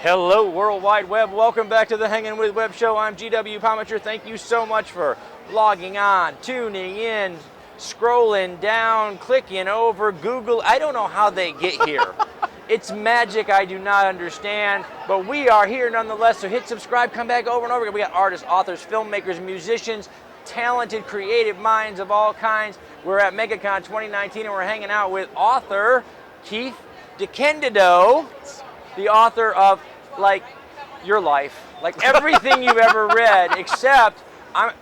Hello, World Wide Web. Welcome back to the Hangin With Web Show. I'm GW Pomichter. Thank you so much for logging on, tuning in, scrolling down, clicking over, Google. I don't know how they get here. It's magic I do not understand, but we are here nonetheless, so hit subscribe, come back over and over again. We got artists, authors, filmmakers, musicians, talented, creative minds of all kinds. We're at MegaCon 2019 and we're hanging out with author Keith DeCandido, the author of, like, your life, like everything you've ever read, except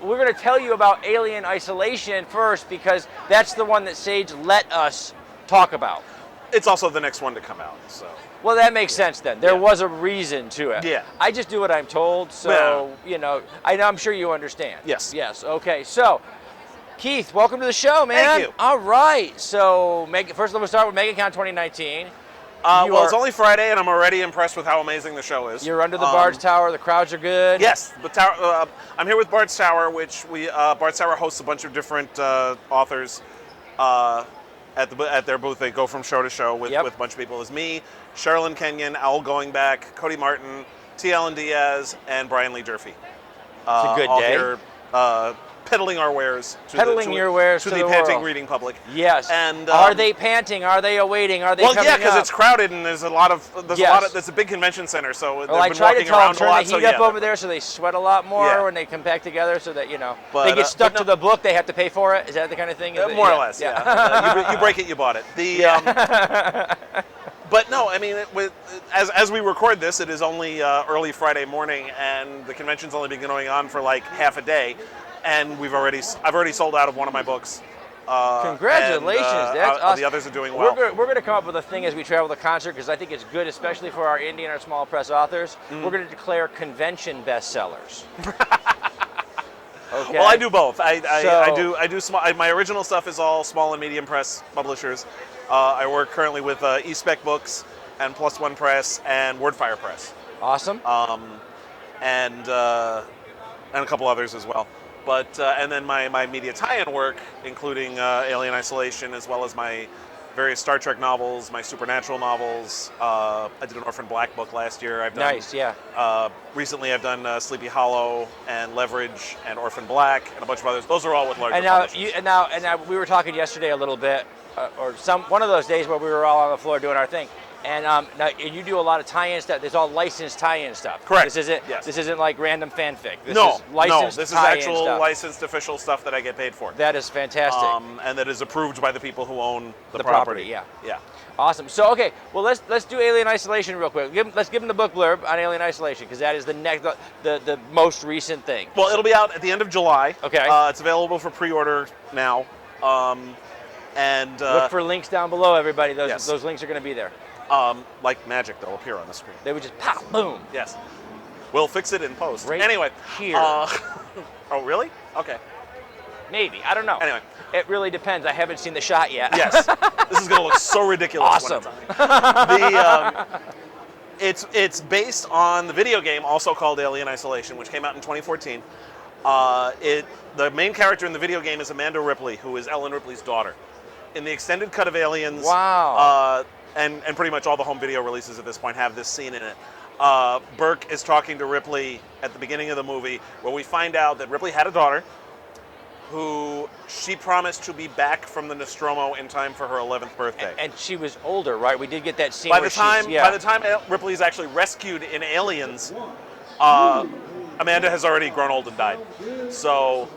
we're going to tell you about Alien Isolation first because that's the one that Sage let us talk about. It's also the next one to come out, so. Well, that makes sense then. There was a reason to it. Yeah. I just do what I'm told, so, you know, I'm sure you understand. Yes. Yes, okay. So, Keith, welcome to the show, man. Thank you. All right. So, first let's start with MegaCon 2019. Well, it's only Friday, and I'm already impressed with how amazing the show is. You're under the Bard's Tower. The crowds are good. Yes. The tower. I'm here with Bard's Tower, which Bard's Tower hosts a bunch of different authors at their booth. They go from show to show with a bunch of people. It's me, Sherilyn Kenyon, Owl Going Back, Cody Martin, T. Allen Diaz, and Brian Lee Durfee. It's a good all day. Here, peddling our wares to the panting reading public. Yes. And are they panting? Are they awaiting? Are they coming yeah, because up? it's crowded and there's a lot of there's a big convention center, so well, they've I been try to walking tell them around a turn lot. the heat up over there so they sweat a lot more when they come back together, so that they get stuck to the book. They have to pay for it. Is that the kind of thing? More or less. Yeah. You break it, you bought it. But no, I mean, as we record this, it is only early Friday morning, and the convention's only been going on for like half a day. And I've already sold out of one of my books. Congratulations! That's awesome. The others are doing well. We're going to come up with a thing as we travel the concert because I think it's good, especially for our indie and our small press authors. We're going to declare convention bestsellers. Okay. Well, I do both. I do small. My original stuff is all small and medium press publishers. I work currently with eSpec Books and Plus One Press and Wordfire Press. Awesome. And a couple others as well. But and then my media tie-in work, including Alien Isolation, as well as my various Star Trek novels, my supernatural novels. I did an Orphan Black book last year. Recently, I've done Sleepy Hollow and Leverage and Orphan Black and a bunch of others. Those are all with larger publishers. And now we were talking yesterday a little bit, or one of those days where we were all on the floor doing our thing. And now you do a lot of tie-in stuff. There's all licensed tie-in stuff. Correct. This isn't like random fanfic. This is actual licensed official stuff that I get paid for. That is fantastic. And that is approved by the people who own the property. Yeah. Yeah. Awesome. So okay, well let's do Alien Isolation real quick. Let's give them the book blurb on Alien Isolation because that is the most recent thing. Well, it'll be out at the end of July. Okay. It's available for pre-order now. And look for links down below, everybody. Those links are going to be there. Like magic, they'll appear on the screen. They would just pop, boom. Yes. We'll fix it in post. Right anyway. Here. Oh, really? Okay. Maybe. I don't know. Anyway. It really depends. I haven't seen the shot yet. Yes. This is going to look so ridiculous. Awesome. It's based on the video game, also called Alien Isolation, which came out in 2014. The main character in the video game is Amanda Ripley, who is Ellen Ripley's daughter. In the extended cut of Aliens, wow. And pretty much all the home video releases at this point have this scene in it. Burke is talking to Ripley at the beginning of the movie, where we find out that Ripley had a daughter who she promised to be back from the Nostromo in time for her 11th birthday. And she was older, right? We did get that scene. By the time Ripley is actually rescued in Aliens, Amanda has already grown old and died. So.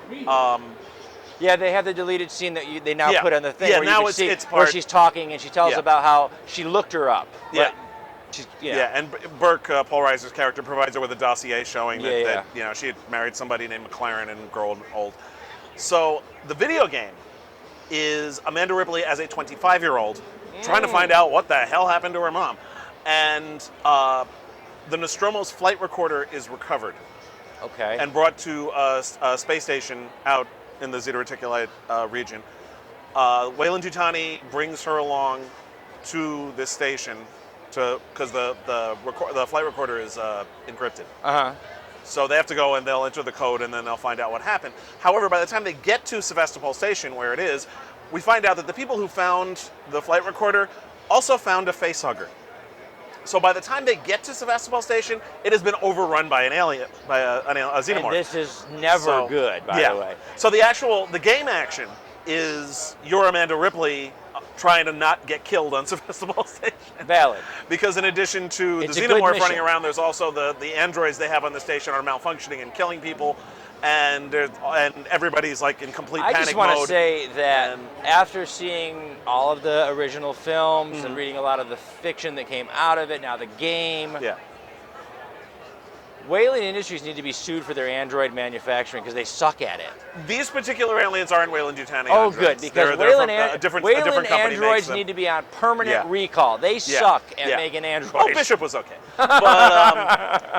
Yeah, they have the deleted scene that they now put on the thing where she's talking and she tells about how she looked her up. Yeah. Yeah, and Burke, Paul Reiser's character, provides her with a dossier showing that she had married somebody named McLaren and grown old. So the video game is Amanda Ripley as a 25-year-old trying to find out what the hell happened to her mom. And the Nostromo's flight recorder is recovered. Okay. And brought to a space station out in the Zeta Reticuli region. Weyland Yutani brings her along to this station because the flight recorder is encrypted. So they have to go and they'll enter the code and then they'll find out what happened. However, by the time they get to Sevastopol Station, where it is, we find out that the people who found the flight recorder also found a facehugger. So by the time they get to Sevastopol Station, it has been overrun by an alien, by a xenomorph. And this is never good, by the way. So the game action is you're Amanda Ripley trying to not get killed on Sevastopol Station. Valid. Because in addition to It's the a good xenomorph mission. running around, there's also the androids they have on the station are malfunctioning and killing people, and everybody's like in complete I panic just want mode. to say that And- after seeing all of the original films Mm-hmm. and reading a lot of the fiction that came out of it, now the game, Yeah. Whaling Industries need to be sued for their android manufacturing because they suck at it. These particular aliens aren't Weyland-Yutani Oh, androids. good, because They're Wayland, from a different Wayland company makes androids them. need to be on permanent Yeah. recall. They Yeah. suck at Yeah. making androids. Oh, Bishop was okay. But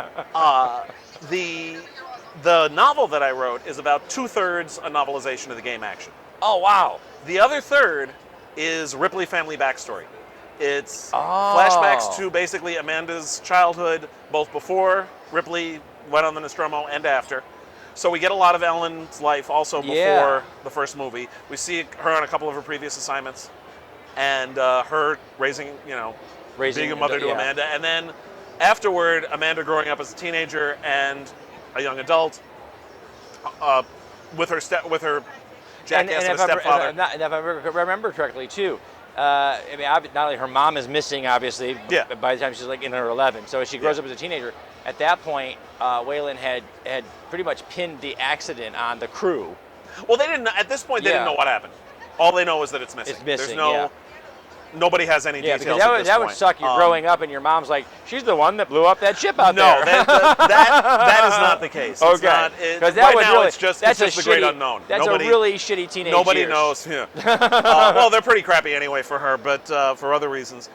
the novel that I wrote is about 2/3 a novelization of the game action. Oh, wow. The other third is Ripley family backstory. It's Oh. flashbacks to basically Amanda's childhood, both before Ripley went on the Nostromo and after. So we get a lot of Ellen's life also before Yeah. the first movie. We see her on a couple of her previous assignments, and her raising, being a mother to yeah. Amanda, and then afterward, Amanda growing up as a teenager and a young adult, with her jackass of a stepfather. And if I remember correctly, too, I mean, not only her mom is missing, obviously, Yeah. by the time she's like in her 11. So as she grows up as a teenager, at that point, Wayland had pretty much pinned the accident on the crew. Well, they didn't. At this point, they didn't Yeah. know what happened. All they know is that it's missing. It's missing, There's nobody has any Yeah, details because at this that point. would suck. You're growing up and your mom's like, she's the one that blew up that ship out No, there. that is not the case. It's Okay. not. Because that right would now, really, it's just that's the great unknown. That's Nobody, a really shitty teenage Nobody years. knows. Yeah. Well, they're pretty crappy anyway for her, but for other reasons.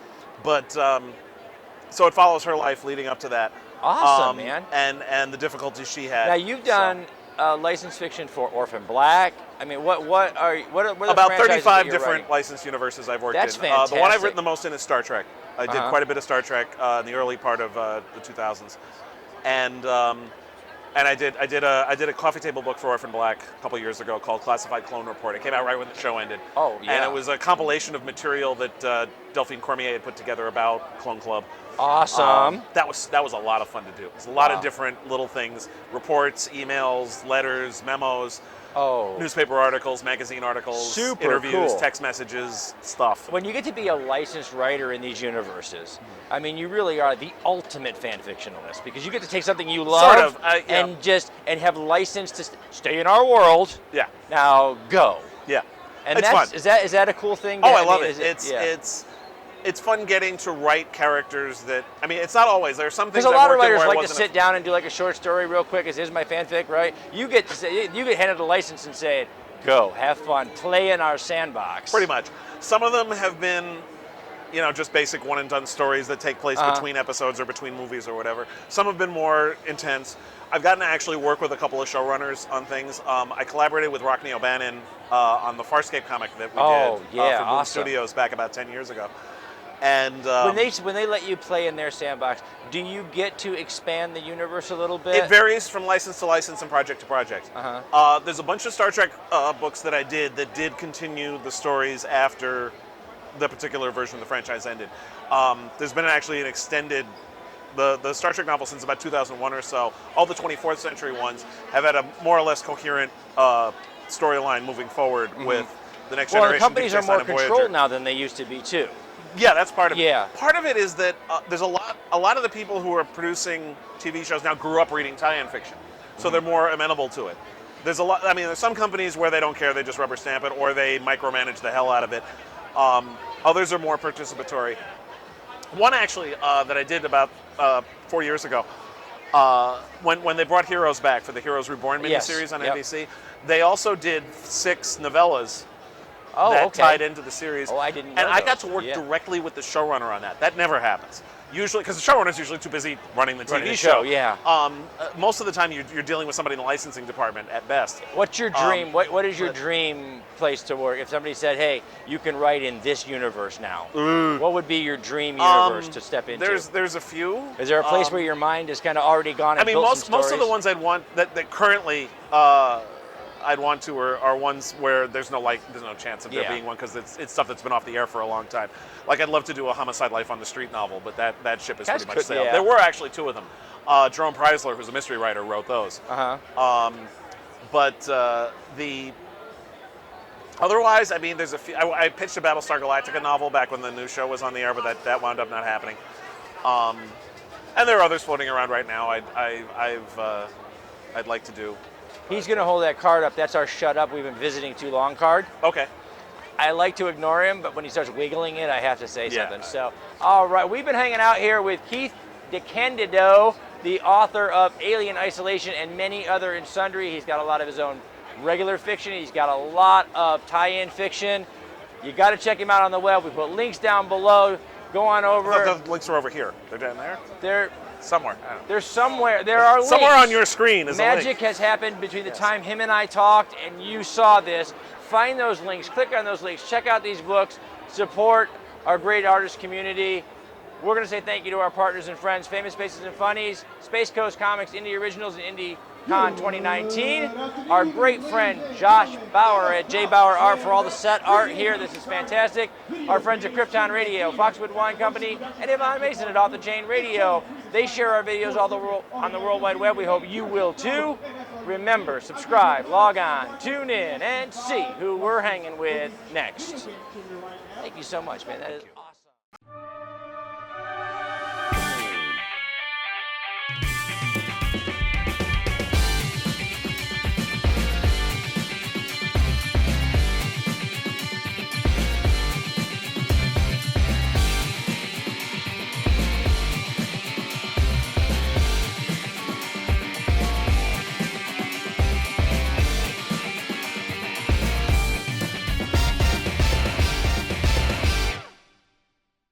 But so it follows her life leading up to that. Awesome, man. And the difficulties she had. Now you've done licensed fiction for Orphan Black. I mean, what are the About franchises 35 that you're different writing? licensed universes I've worked That's in. The one I've fantastic. written the most in is Star Trek. I did quite a bit of Star Trek in the early part of the 2000s, and I did a coffee table book for Orphan Black a couple years ago called Classified Clone Report. It came out right when the show ended. Oh, yeah. And it was a compilation of material that Delphine Cormier had put together about Clone Club. Awesome. That was a lot of fun to do. It was a lot Wow. of different little things: reports, emails, letters, memos, Oh. newspaper articles, magazine articles, Super interviews, cool. text messages, stuff. When you get to be a licensed writer in these universes, I mean, you really are the ultimate fan fictionalist because you get to take something you love Sort of, yeah. and have license to stay in our world. Yeah, Now go. yeah. And it's that's fun. is that a cool thing? Oh, that- I love mean, it. is yeah. It's fun getting to write characters that, I mean, it's not always. There are some things Because a lot I've of worked in writers where I like to wasn't sit down and do like a short story real quick. Here's my fanfic, right? You get handed a license and say, "Go, have fun, play in our sandbox." Pretty much. Some of them have been, just basic one and done stories that take place between episodes or between movies or whatever. Some have been more intense. I've gotten to actually work with a couple of showrunners on things. I collaborated with Rockne O'Bannon on the Farscape comic that we did yeah, for Boom awesome. Studios back about 10 years ago. And When they let you play in their sandbox, do you get to expand the universe a little bit? it varies from license to license and project to project. There's a bunch of Star Trek books that I did that did continue the stories after the particular version of the franchise ended. There's been actually an extended, the Star Trek novel since about 2001 or so. All the 24th century ones have had a more or less coherent storyline moving forward with the next Well, generation. the companies Deep are Space more Nine and Voyager. controlled now than they used to be too. Yeah, that's part of it. Yeah. Part of it is that there's a lot of the people who are producing TV shows now grew up reading tie-in fiction, so they're more amenable to it. There's a lot. I mean, there's some companies where they don't care; they just rubber stamp it, or they micromanage the hell out of it. Others are more participatory. One actually that I did about 4 years ago, when they brought Heroes back for the Heroes Reborn Yes. miniseries on Yep. NBC, they also did 6 novellas Oh, that okay. tied into the series. Oh, I didn't know And I got those. to work Yeah. directly with the showrunner on that. That never happens. Usually, because the showrunner's usually too busy running the Running TV the show. show, yeah. Most of the time, you're dealing with somebody in the licensing department at best. What's your dream? What is your dream place to work? If somebody said, "Hey, you can write in this universe now," what would be your dream universe to step into? There's a few. Is there a place where your mind is kind of already gone? And I mean, built most some of the stories? ones I'd want that currently I'd want to are ones where there's no chance of there Yeah. being one, because it's stuff that's been off the air for a long time. Like, I'd love to do a Homicide Life on the Street novel, but that ship is That's pretty much good, sailed. yeah. There were actually 2 of them. Jerome Preisler, who's a mystery writer, wrote those. But the otherwise, I mean, there's a few. I pitched a Battlestar Galactica novel back when the new show was on the air, but that wound up not happening. And there are others floating around right now. I'd like to do. He's going to hold that card up. That's our shut up. We've been visiting too long card. Okay. I like to ignore him, but when he starts wiggling it, I have to say Yeah. something. So, all right, we've been hanging out here with Keith DeCandido, the author of Alien Isolation and many other and sundry. He's got a lot of his own regular fiction. He's got a lot of tie-in fiction. You got to check him out on the web. We put links down below. Go on over. The links are over here. They're down there. They're Somewhere. I don't know. There's somewhere. There are links. Somewhere on your screen is a link. Magic has happened between the time him and I talked and you saw this. Find those links. Click on those links. Check out these books. Support our great artist community. We're going to say thank you to our partners and friends, Famous Faces and Funnies, Space Coast Comics, Indie Originals, and IndieCon 2019. Our great friend Josh Bauer at J Bauer Art for all the set art here. This is fantastic. Our friends at Krypton Radio, Foxwood Wine Company, and Yvonne Mason at Off the Chain Radio. They share our videos on the World Wide Web. We hope you will too. Remember, subscribe, log on, tune in, and see who we're hanging with next. Thank you so much, man. That is awesome.